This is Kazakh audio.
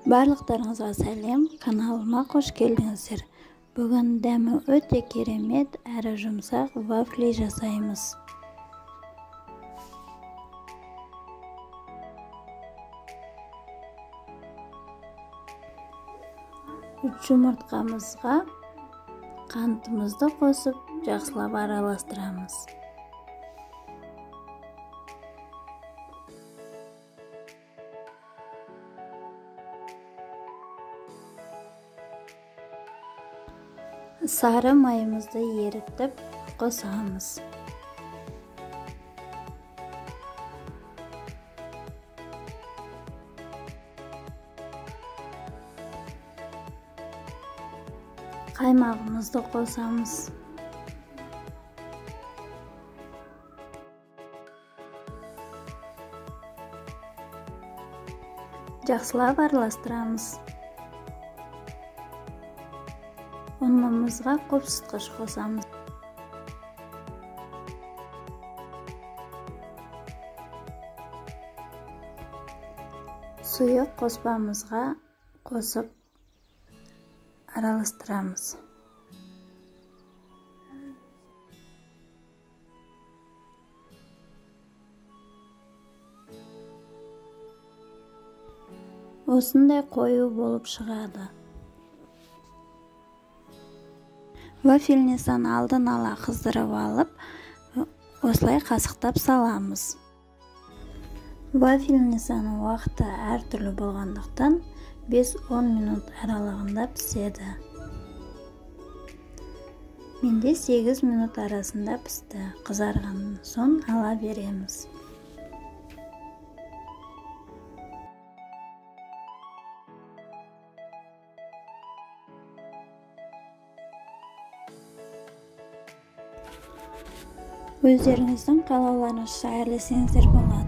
Барлықтарыңызға сәлем, каналыма қош келдіңіздер. Бүгін дәмі өте керемет әрі жұмсақ вафли жасаймыз. 3 жұмыртқамызға қантымызды қосып, жақсылап араластырамыз. Сары майымызды ерітіп қосамыз. Қаймағымызды қосамыз. Жақсылап араластырамыз. Ұнымызға қопсытқыш қосамыз. Сұйық қоспамызға қосып араластырамыз. Осындай қою болып шығады. Вафельницаны алдын ала қыздырып алып, осылай қасықтап саламыз. Вафельницаның уақыты әртүрлі болғандықтан 5-10 минут аралығында піседі. Менде 8 минут арасында пісті. Қызарғаннан соң ала береміз. Өздеріңіздің қалауларыңызша әрлесеңіздер болады.